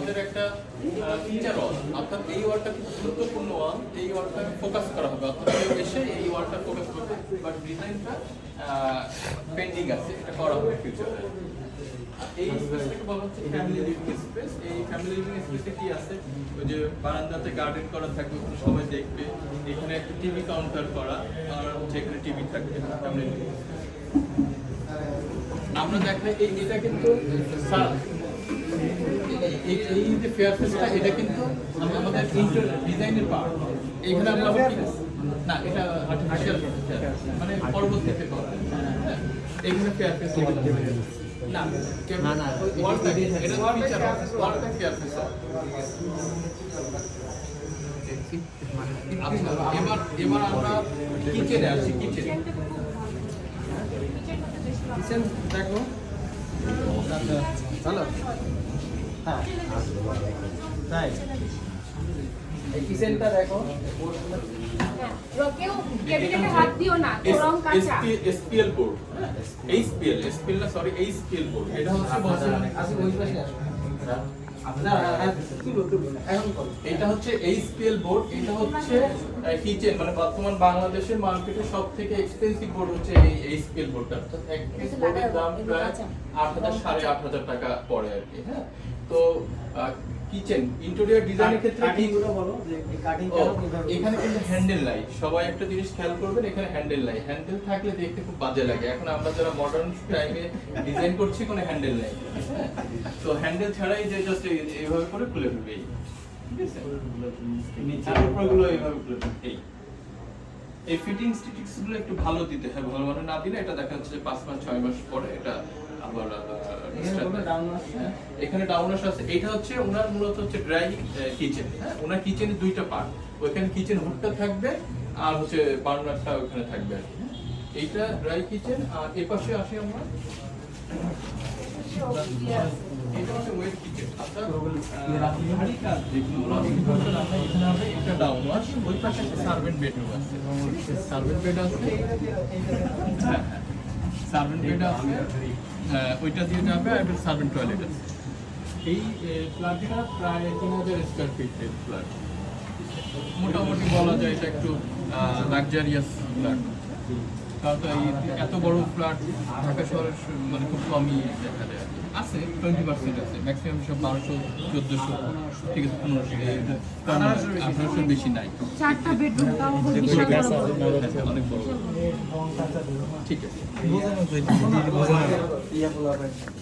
আমাদের একটা ফিচার ওয়াল, অর্থাৎ এই ওয়ালটা খুব গুরুত্বপূর্ণ ওয়াল, এই ওয়ালটা ফোকাস করা হবে, অর্থাৎ কেউ এসে এই ওয়ালটা ফোকাস করবে, বাট ডিজাইনটা পেন্ডিং আছে, এটা করা হবে ফিউচারে। এই স্পেসটাকে বলা হচ্ছে ফ্যামিলি লিভিং স্পেস। এই ফ্যামিলি লিভিং স্পেসে কি আছে, ওই যে বারান্দাতে গার্ডেন করা থাকবে, কোনো সময় দেখবে, এখানে একটা টিভি কাউন্টার করা, আর হচ্ছে এখানে টিভি থাকবে, ফ্যামিলি লিভিং স্পেস। আমরা দেখাই এটা কিন্তু এই যে ফেয়ার ফেসটা, এটা কিন্তু আমাদের ডিজাইনের পার্ট। এইখানে আমরা না, এটা আর্টিফিশিয়াল মানে পরবর্তীতে করা। এইখানে ফেয়ার ফেস না, না ওয়ালটা এটা ফিচার ওয়ালটা ফেয়ার ফেস। আচ্ছা, এবার আমরা কিচেনে আসি। কিচেন দেখো ভালো, হ্যাঁ তাই এই কিচেনটা দেখো, এসপিএল বোর্ড, এইচপিএল না, সরি, এইচপিএল বোর্ড। এটা হচ্ছে এটা হচ্ছে এইচপিএল বোর্ড। এটা হচ্ছে কিচেন মানে বর্তমান বাংলাদেশের মার্কেটে সব থেকে এক্সপেন্সিভ বোর্ড হচ্ছে এই এইচপিএল বোর্ডটা। এক পিস বোর্ডের দাম প্রায় 8,000 8,500 টাকা পড়ে আর কি। হ্যাঁ, তো কিচেন ইন্টেরিয়র ডিজাইনের ক্ষেত্রে কিগুলো বলো যে কাটিং এখানে কিন্তু হ্যান্ডেল নাই। সবাই একটা জিনিস খেয়াল করবেন, এখানে হ্যান্ডেল নাই। হ্যান্ডেল থাকলে দেখতে খুব বাজে লাগে। এখন আমরা যারা মডার্ন টাইমে ডিজাইন করছি, কোনো হ্যান্ডেল নাই। তো হ্যান্ডেল ছাড়াই যে জাস্ট এইভাবে করে খুলে ফেলবে, ঠিক আছে, নিচের উপরগুলো এইভাবে খুলে ফেলবে। এই ফিটিংস টিটিংস গুলো একটু ভালো দিতে হয়, ভালো মানে না দিলে এটা দেখা যাচ্ছে যে 5 মাস 6 মাস পরে এটা আবার এখানে ডাউনওয়াশ আছে। এটা হচ্ছে ওনার মূলত হচ্ছে ড্রাই কিচেন। হ্যাঁ, ওনার কিচেনে দুইটা পার্ট, ওইখানে কিচেন হুডটা থাকবে আর হচ্ছে বার্নারটা ওখানে থাকবে আর কি। এইটা ড্রাই কিচেন। আর এই পাশে আসি আমরা, এটা হচ্ছে ওয়েট কিচেন। আচ্ছা, ভারী কাজ যেগুলো এখানে হবে, একটা ডাউনওয়াশ, ওই পাশে একটা সার্ভেন্ট বেডরুম আছে, সার্ভেন্ট বেড আছে, হ্যাঁ সার্ভেন্ট বেড আছে, ওইটা দিয়ে যাবে। আর একটা সার্ভেন্ট টয়লেট আছে। এই ফ্ল্যাটটা প্রায় 3000 স্কয়ার ফিটের ফ্ল্যাট। মোটামুটি বলা যায় এটা একটু লাক্সারিয়াস ফ্ল্যাট। কারণ এই এত বড় ফ্ল্যাট ঢাকা শহরের মানে খুব কমই দেখা যায়। আছে 20% আছে, ম্যাক্সিমাম সব 1200 1400, ঠিক আছে, 1500, 1800 বেশি নাই। 4টা বেডরুম, তাও অনেক বড়, ঠিক আছে।